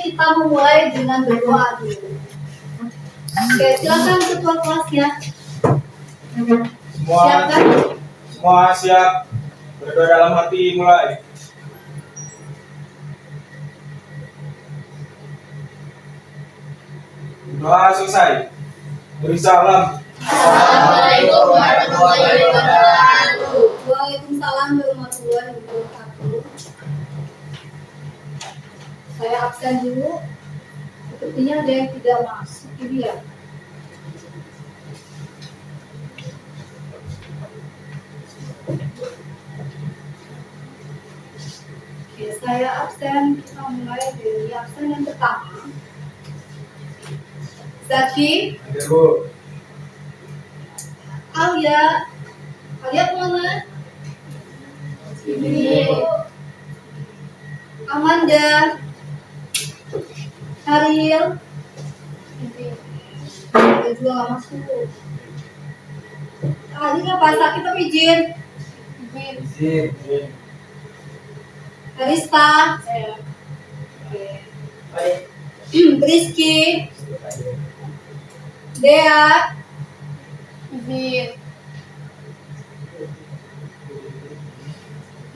kita memulai dengan berdoa dulu. Oke, silakan ketua kelasnya. Semua siap. Berdoa dalam hati, mulai. Doa selesai. Beri salam. Assalamualaikum warahmatullahi wabarakatuh. Waalaikumsalam warahmatullahi wabarakatuh. Saya absen dulu. Sepertinya ada yang tidak masuk. Ini ya. Oke, saya absen. Kita mulai dari absen yang pertama. Zaki. Hadir, Bu. Alia. Alia kemana? Sini. Amanda. Ariel. Dia juga gak masuk. Tadi ngapa sakit tapi izin? Izin. Arista. Baik. Rizky. Dea. Izin.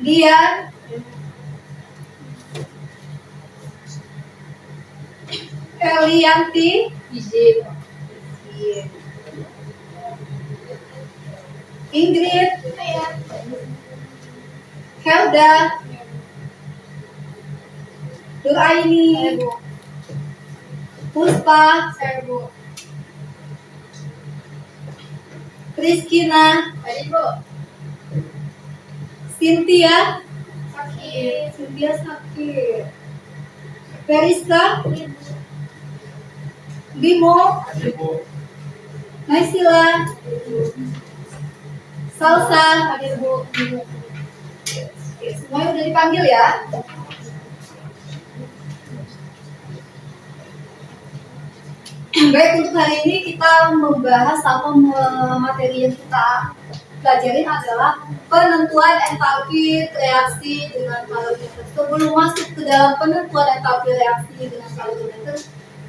Dian. Elianti. Izin. Ingrid. Helda. Nuraini. Puspa. Rizkina. Cynthia. Cynthia sakit. Veriska. Bimo. Hadir, Bu. Naisila. Salsa. Hadir, Bu. Oke, semuanya udah dipanggil ya. Baik, untuk hari ini kita membahas atau materi yang kita pelajarin adalah penentuan entalpi reaksi dengan kalorimeter. Sebelum masuk ke dalam penentuan entalpi reaksi dengan kalorimeter,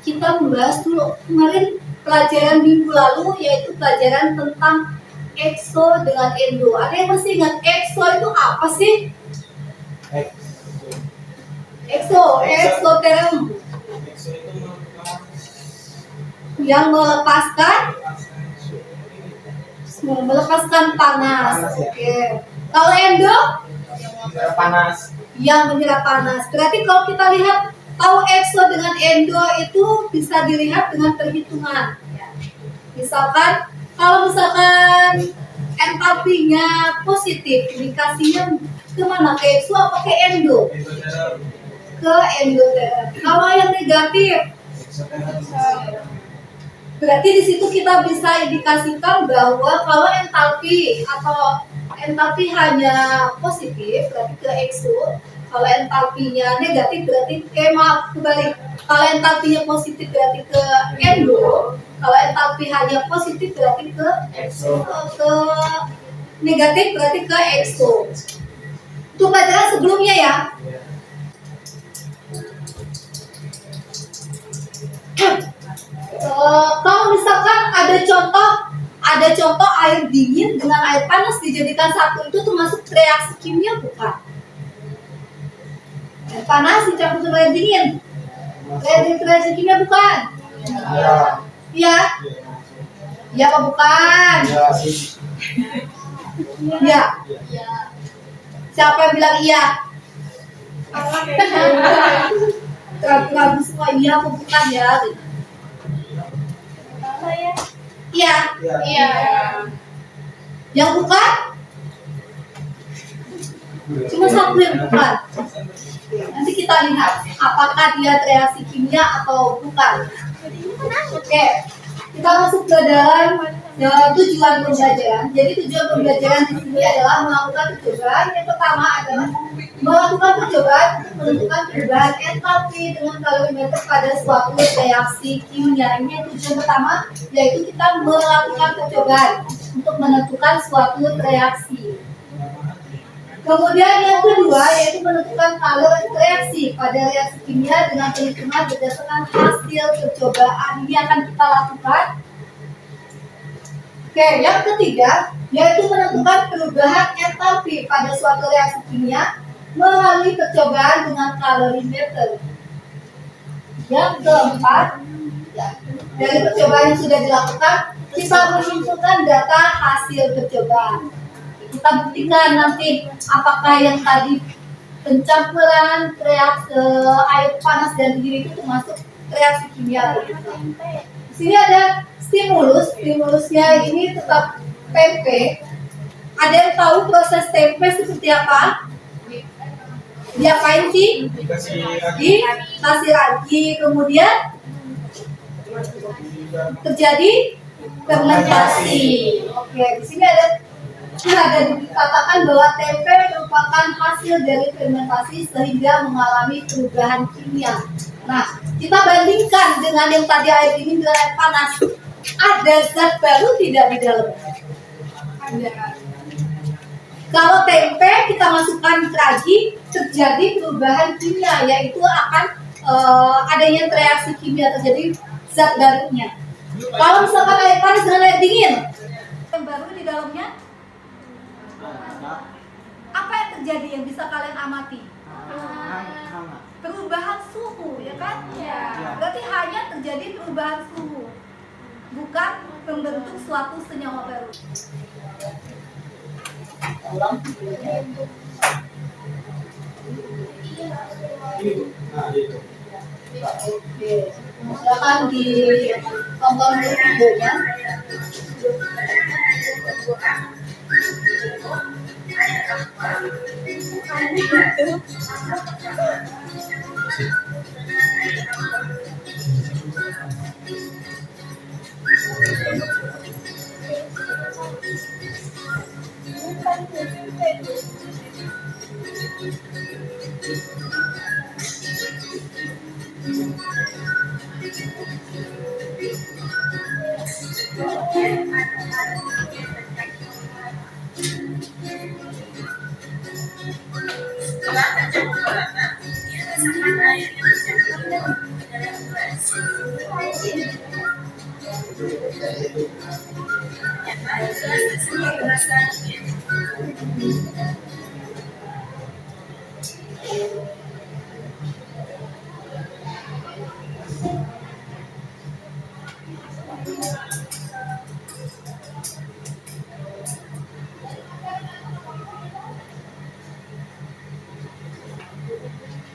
kita membahas dulu kemarin pelajaran minggu lalu, yaitu pelajaran tentang exo dengan endo. Ada yang masih ingat exo itu apa sih? Exotherm yang melepaskan panas. Oke. Kalau endo Panas. yang menyerap panas. Berarti kalau kita lihat tahu exo dengan endo itu bisa dilihat dengan perhitungan. Misalkan kalau entalpinya positif, indikasinya kemana? Ke exo atau ke endo? Ke endotherm. Kalau yang negatif, berarti di situ kita bisa indikasikan bahwa kalau entalpi hanya positif berarti ke exo. Kalau entalpinya negatif berarti kebalik. Kalau entalpinya positif berarti ke endo. Kalau entalpi hanya positif berarti ke Exo. ke negatif berarti ke exo. Itu pelajaran sebelumnya ya. Kalau misalkan ada contoh air dingin dengan air panas dijadikan satu, itu termasuk reaksi kimia bukan? Air panas dicampur dengan air dingin, reaksi kimia bukan? Iya. Iya apa bukan? Iya. Siapa yang bilang iya? Ragu-ragu semua iya apa bukan ya? Iya. Yang bukan? Cuma satu yang bukan. Nanti kita lihat apakah dia reaksi kimia atau bukan. Oke, kita masuk ke dalam tujuan pembelajaran. Jadi tujuan pembelajaran di sini adalah melakukan percobaan. Yang pertama adalah melakukan percobaan menentukan perubahan entalpi dengan kalorimeter pada suatu reaksi kimia. Ini yang tujuan pertama, yaitu kita melakukan percobaan untuk menentukan suatu reaksi. Kemudian yang kedua yaitu menentukan kalor reaksi pada reaksi kimia dengan perhitungan berdasarkan hasil percobaan. Ini akan kita lakukan. Oke, yang ketiga yaitu menentukan perubahan entalpi pada suatu reaksi kimia melalui percobaan dengan kalorimeter. Yang keempat, ya, dari percobaan yang sudah dilakukan, kita menyimpulkan data hasil percobaan. Kita buktikan nanti apakah yang tadi pencampuran reaksi air panas dan dingin itu termasuk reaksi kimia. Di sini ada stimulus, stimulusnya ini tetap tempe. Ada yang tahu proses tempe seperti apa? Diapain sih? Dikasih ragi, kemudian terjadi fermentasi. Oke, di sini ada dikatakan bahwa tempe merupakan hasil dari fermentasi sehingga mengalami perubahan kimia. Nah, kita bandingkan dengan yang tadi air dingin dengan air panas. Ada zat baru tidak di dalamnya? Ada. Kalau tempe kita masukkan ke ragi, terjadi perubahan kimia, yaitu akan adanya reaksi kimia, terjadi zat barunya. Kalau misalkan air panas dengan air dingin, yang baru di dalamnya, apa yang terjadi yang bisa kalian amati? Perubahan suhu, ya kan? Berarti hanya terjadi perubahan suhu, bukan membentuk suatu senyawa baru. Oke, silakan ditonton dulu videonya.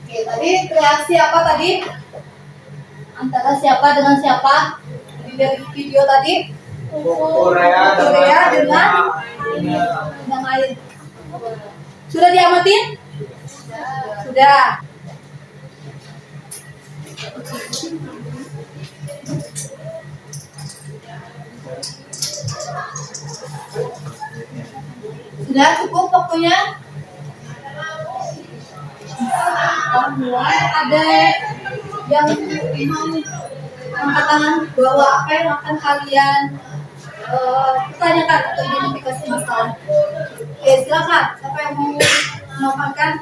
Oke, tadi reaksi apa tadi? Antara siapa dengan siapa? Dari video tadi? Korea dengan air. Sudah diamatin? Sudah. Sudah cukup waktunya? Ada yang mau angkat tangan bahwa apa yang akan kalian tanyakan atau identifikasi masalah? Oke, silakan. Siapa yang mau memaparkan?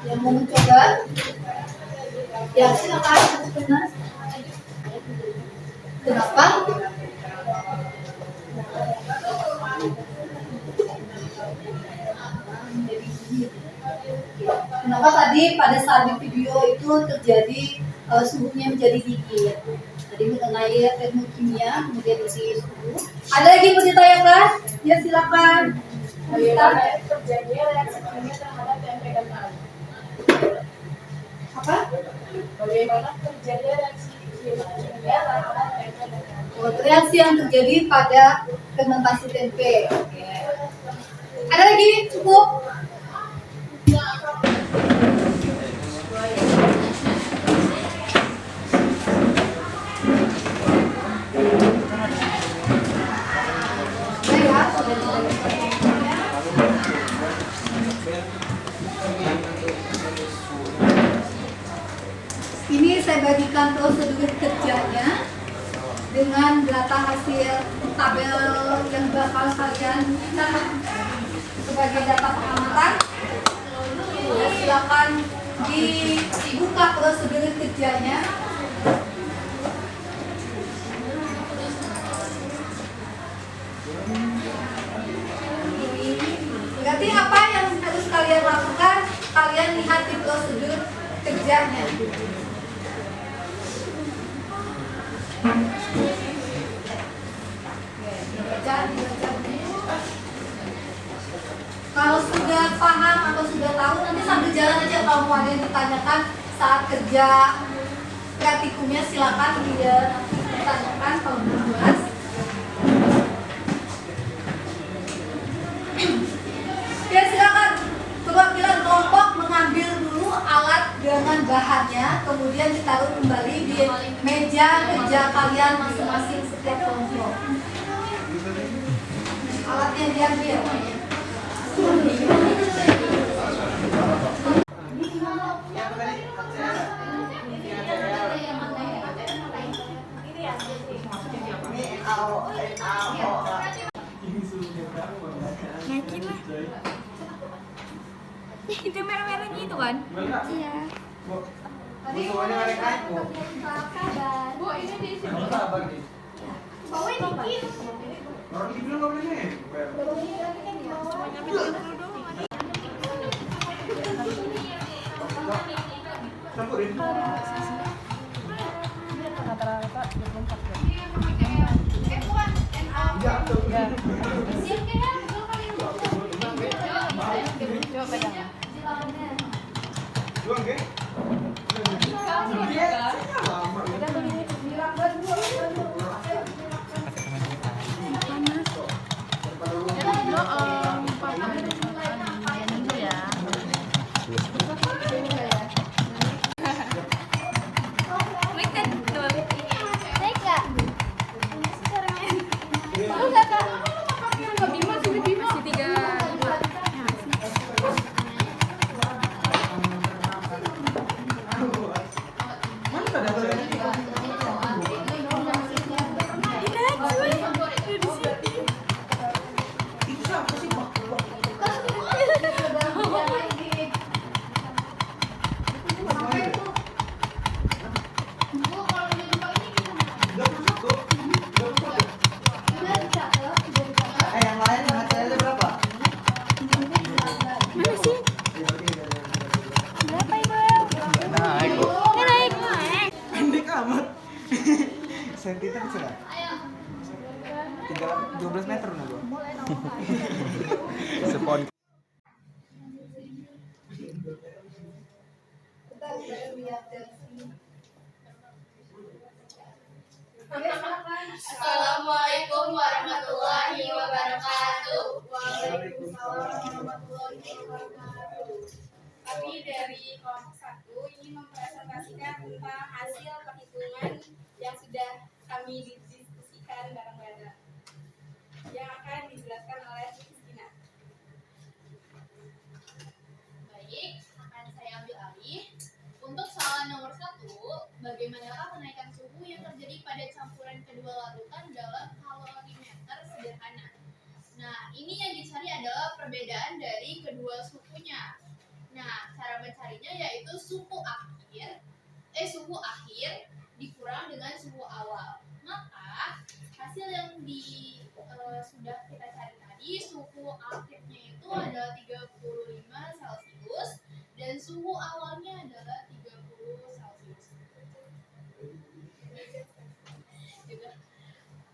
Yang mau mencoba? Ya, silakan. Kenapa? Kenapa tadi pada saat di video itu terjadi suhunya menjadi dingin? Tadi mengenai termokimia, kemudian isi suhu. Ada lagi yang mau ditanyakan? Ya silakan. Bagaimana terjadi reaksi kimia terhadap tempe dan tahu? Apa? Bagaimana terjadi reaksi kimia terhadap tempe dan tahu? Reaksi yang terjadi pada fermentasi tempe. Oke. Ada lagi? Cukup? Ini saya bagikan prosedur kerjanya dengan data hasil tabel yang bakal kalian catat. sebagai data pengamatan. Ya, silakan dibuka prosedur kerjanya. Berarti apa yang harus kalian lakukan? Kalian lihat di prosedur kerjanya. Kalau sudah paham atau sudah tahu, nanti sambil jalan aja kalau mau ada yang ditanyakan saat kerja praktikumnya, silakan dia nanti ditanyakan kalau belum jelas. Ya silakan perwakilan kelompok mengambil dulu alat dengan bahannya, kemudian ditaruh kembali di meja kerja kalian masing-masing setiap kelompok. Alatnya diambil. Yakin lah. Itu merah-merahnya itu kan? Iya. Semuanya mereka itu. Bu, ini di sini. Kamu sabar nih. Bawain dikit. Orang dibilang nggak boleh nih. Campurin. Juang ke? Yang lain hasilnya berapa? Mana sih? Berapa Ibu? Naik. Pendek amat. Sentimeter sudah. 12 meter nah gua. Sepon. Assalamualaikum warahmatullahi wabarakatuh. Kami dari kelompok 1 ingin mempresentasikan tentang hasil perhitungan yang sudah kami diskusikan bareng-bareng, yang akan dijelaskan oleh Christina. Baik, akan saya ambil alih. Untuk soalan nomor 1, bagaimanakah kenaikan suhu yang terjadi pada campuran kedua larutan dalam kalorimeter sederhana? Nah, ini yang dicari adalah perbedaan dari kedua suhunya. Nah, cara mencarinya yaitu suhu akhir dikurang dengan suhu awal. Maka hasil yang sudah kita cari tadi, suhu akhirnya itu adalah 35 Celcius dan suhu awalnya adalah 30 Celcius.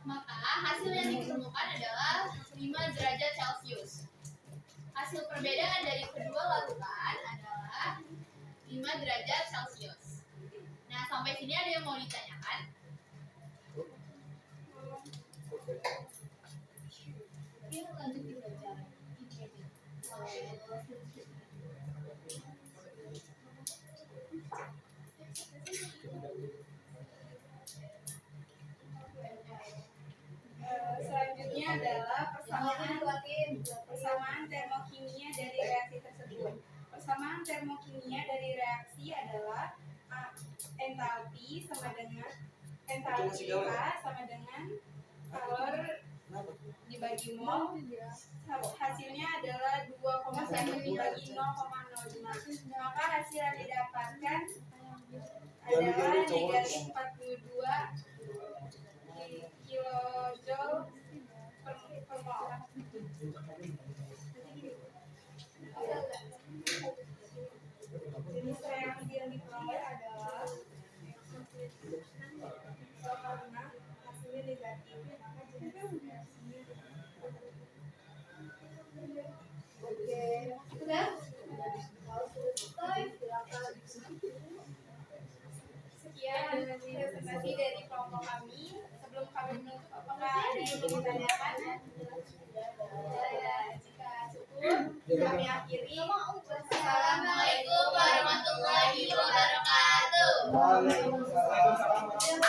Maka hasil yang ditemukan adalah 5 derajat Celcius. Hasil perbedaan dari kedua larutan adalah 5 derajat Celcius. Nah, sampai sini ada yang mau ditanyakan? Oke, lanjut kita belajar. Selanjutnya adalah persamaan termokimia dari reaksi tersebut. Persamaan termokimia dari reaksi adalah entalpi sama dengan entalpi A sama dengan dibagi 0, hasilnya adalah 2,1 dibagi 0,05. Maka hasil yang didapatkan adalah negatif 42 kilojoule per mol. Jenis reaksi yang diperoleh adalah karena hasilnya negatif, maka jenis reaksinya Oke, sudah? Kalau sudah selesai, silakan. sekian presentasi dari kelompok kami. Sebelum kami menutup, apakah ada yang ingin ditanyakan? Jika cukup, kami akhiri. Assalamualaikum warahmatullahi wabarakatuh. Selanjutnya siapa?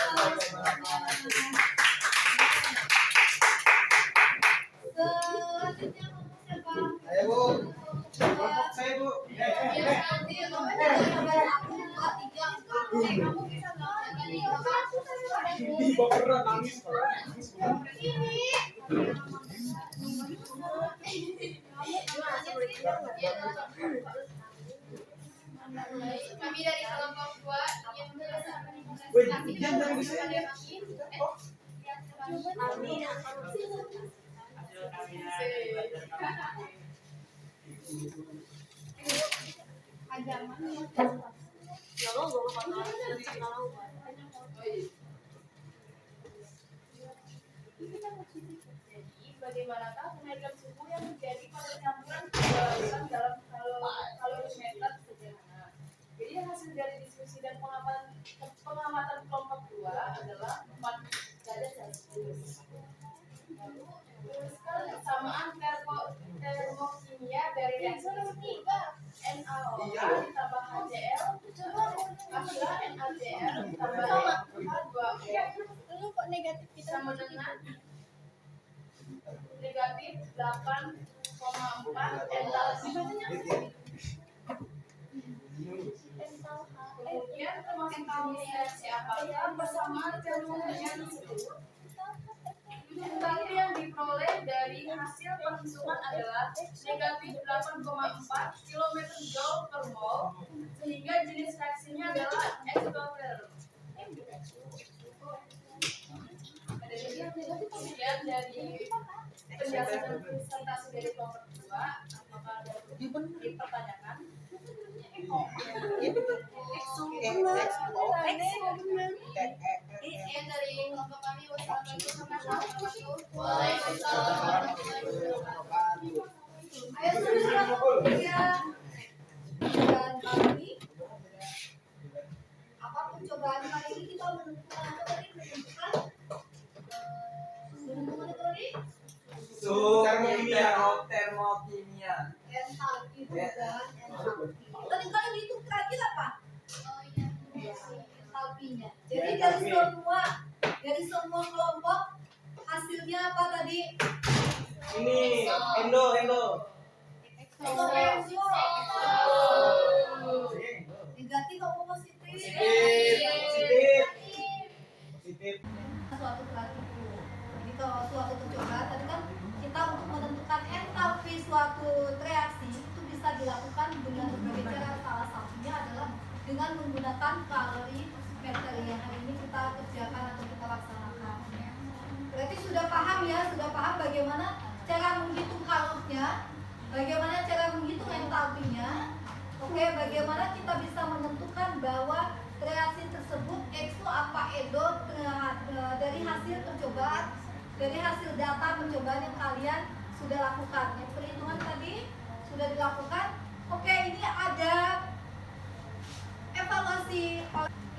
Ayo Bu. Kelompok saya Bu. Nanti nomor 1, 2, 3, 4. Kamu bisa melakukan ini. Baperan nangis. Kami dari kelompok 2 ingin Wih, mempresentasikan jangan kepada bisa. kami. Jadi, bagaimanakah kenaikan suhu yang terjadi pada campuran kedua larutan dalam kalorimeter sederhana? Jadi hasil dari diskusi dan pengamatan kelompok 2 adalah 4 derajat Celcius. Lalu tuliskan kesamaan termokimia dari reaksi tersebut. NaOH ditambah HCl hasilnya NaCl ditambah H2O sama dengan negatif 8,4 entalpi. Kemudian termasuk jenis reaksi apakah persamaan termokimia tersebut? Entalpi yang diperoleh dari hasil penghitungan adalah negatif 8,4 kJ per mol, sehingga jenis reaksinya adalah eksoterm. Kemudian dari penjelasan presentasi dari kelompok 2, apakah ada dipertanyakan? Sekian dari kelompok kami. Wassalamualaikum warahmatullahi wabarakatuh. Waalaikumsalam warahmatullahi wabarakatuh. Ayo sudah kemudian dan kali apa percobaan kali ini kita menentukan apa tadi menentukan tadi Termokimia. entalpi perubahan entalpi. Tadi kali itu kira-kira apa? Oh iya. Entalpinya. Jadi dari semua kelompok hasilnya apa tadi? Ini endo. Eksobenzo. Negatif atau positif? Positif. Suatu perhatiku. Jadi kalau suatu percobaan tadi kan kita untuk menentukan entalpi suatu reaksi itu bisa dilakukan dengan berbagai cara. Salah satunya adalah dengan menggunakan kalorimeter yang hari ini kita kerjakan atau kita laksanakan. Berarti sudah paham ya, sudah paham bagaimana cara menghitung kalornya, bagaimana cara menghitung entalpinya. Oke, bagaimana kita bisa menentukan bahwa reaksi tersebut ekso apa edo dari hasil percobaan, dari hasil data percobaan yang kalian sudah lakukan. Yang perhitungan tadi sudah dilakukan. Oke, ini ada evaluasi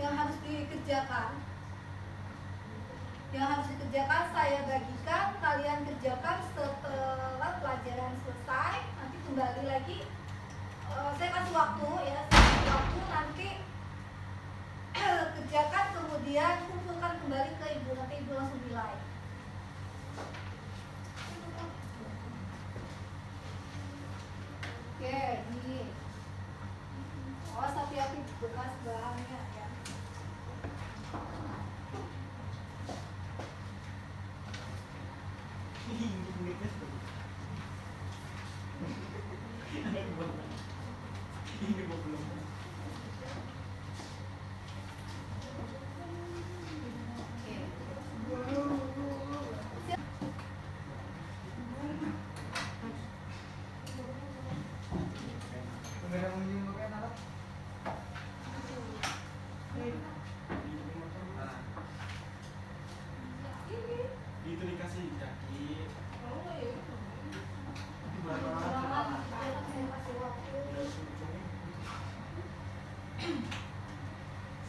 yang harus dikerjakan. Yang harus dikerjakan saya bagikan, kalian kerjakan setelah pelajaran selesai. Nanti kembali lagi. Saya kasih waktu ya, nanti kerjakan kemudian kumpulkan kembali ke ibu, nanti ibu langsung nilai. Oke, ini awas hati-hati bekas bahannya ya.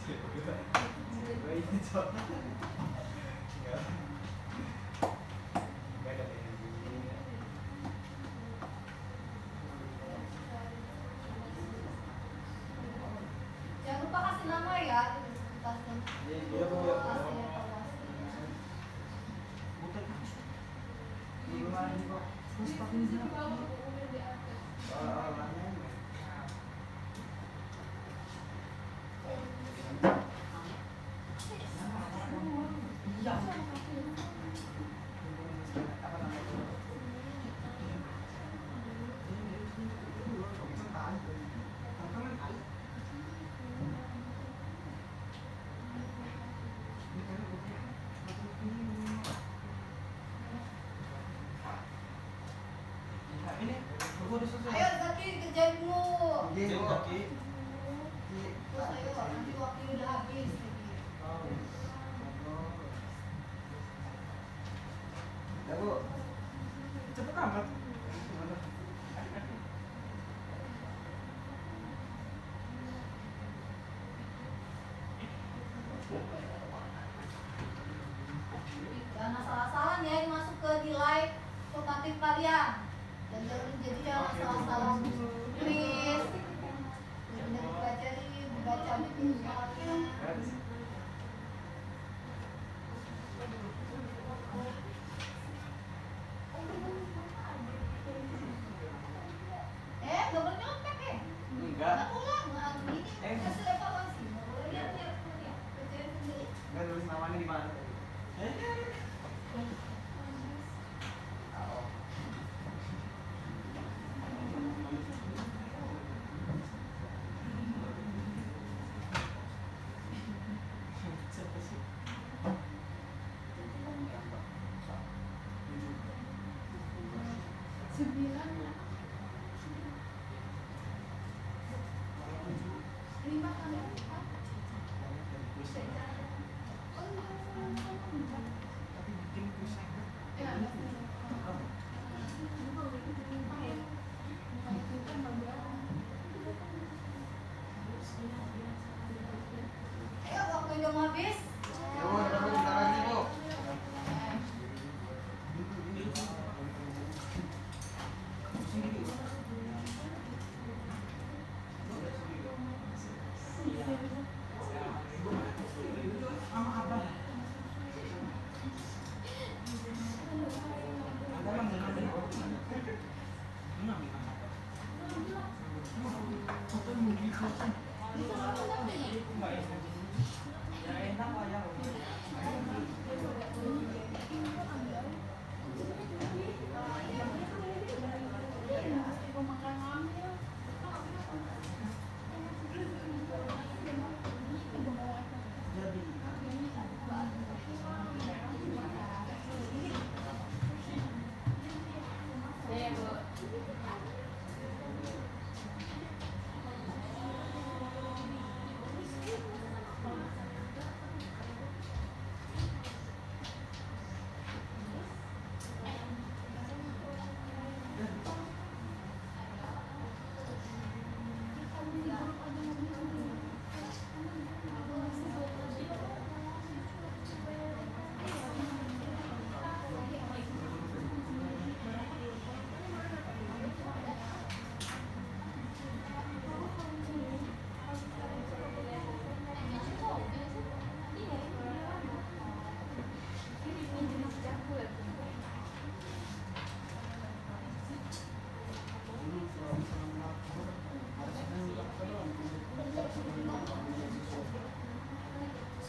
Ini cok. Enggak. Enggak ada yang gini. Jangan lupa kasih nama ya. Iya, Bu. Kasih evaluasi. Gimana nih kok? Terus pakai ini. Ini, aku udah selesai. Ayo Zaki kerjain dulu. Iya, Zaki. Terus ayo nanti waktu udah habis. Ya, Bu. Cepet amat. Jangan asal-asalan ya ini masuk ke nilai formatif kalian. Dan jadi jangan asal-asalan tulis. Benar dipelajari, dibaca buku soalnya. Nggak boleh nyontek ya? Enggak. Nggak ulang, nah ini hasil evaluasi. Nggak boleh lihat-lihat kemudian. Kerjain sendiri. Enggak tulis namanya di mana? Ayo waktu udah mau habis. Ya, Bu, udah bentar lagi, Bu.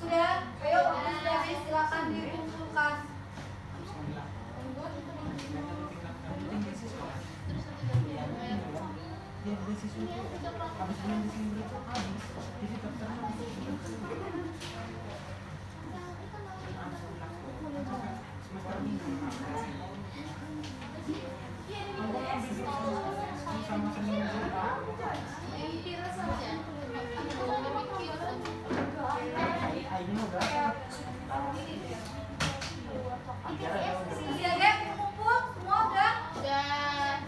Sudah, ayo waktu sudah habis silakan dikumpulkan. Sudah deh, kumpul semua udah. Udah.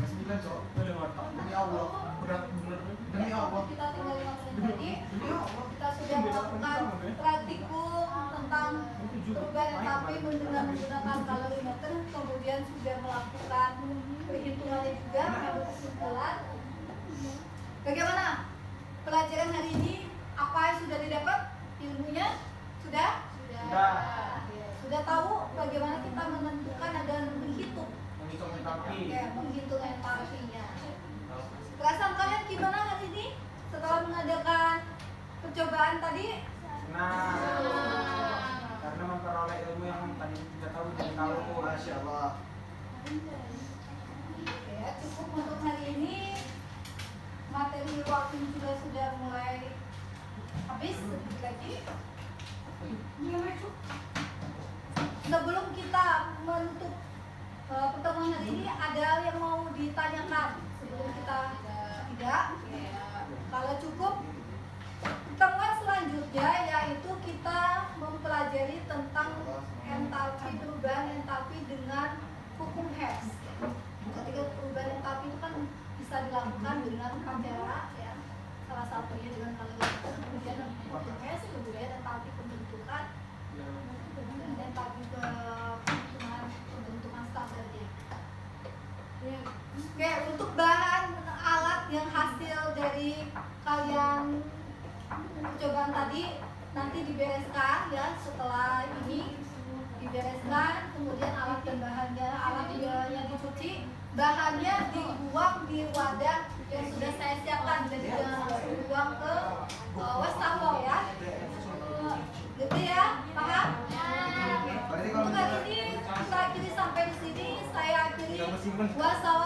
Sembilan, Cok. Demi Allah, udah bener demi Allah. Kita tinggal 5 menit lagi. Demi Allah. Kita sudah melakukan praktikum tentang perubahan entalpi dengan menggunakan kalorimeter, kemudian sudah melakukan perhitungannya juga, mengambil kesimpulan. Bagaimana pelajaran hari ini? Apa yang sudah didapat? Ilmunya sudah? Sudah. Sudah tahu bagaimana kita menentukan dan menghitung? Menghitung entalpi. Ya, menghitung entalpinya. Perasaan kalian gimana hari ini setelah mengadakan percobaan tadi? Nah, karena memperoleh ilmu yang tadi tidak tahu jadi tahu. Masya Allah. Ya, cukup untuk hari ini. Materi waktu juga sudah mulai habis sedikit lagi. Sebelum kita menutup pertemuan hari ini, ada yang mau ditanyakan sebelum kita tidak? Kalau cukup, pertemuan selanjutnya yaitu kita mempelajari tentang entalpi, perubahan entalpi dengan hukum Hess. Ketika perubahan entalpi itu kan bisa dilakukan dengan cara, ya, salah satunya dengan kalorimeter, kemudian hukum Hess, kemudian entalpi pembentukan, dan entalpi pembentukan standarnya. Oke, untuk bahan alat yang hasil dari kalian percobaan tadi nanti dibereskan ya, setelah ini dibereskan, kemudian alat dan bahannya, alatnya dicuci, bahannya dibuang di wadah yang sudah saya siapkan, jadi dibuang ke wastafel ya, gitu ya, paham? Untuk hari ini kita akhiri sampai di sini. Saya akhiri. Wassalamualaikum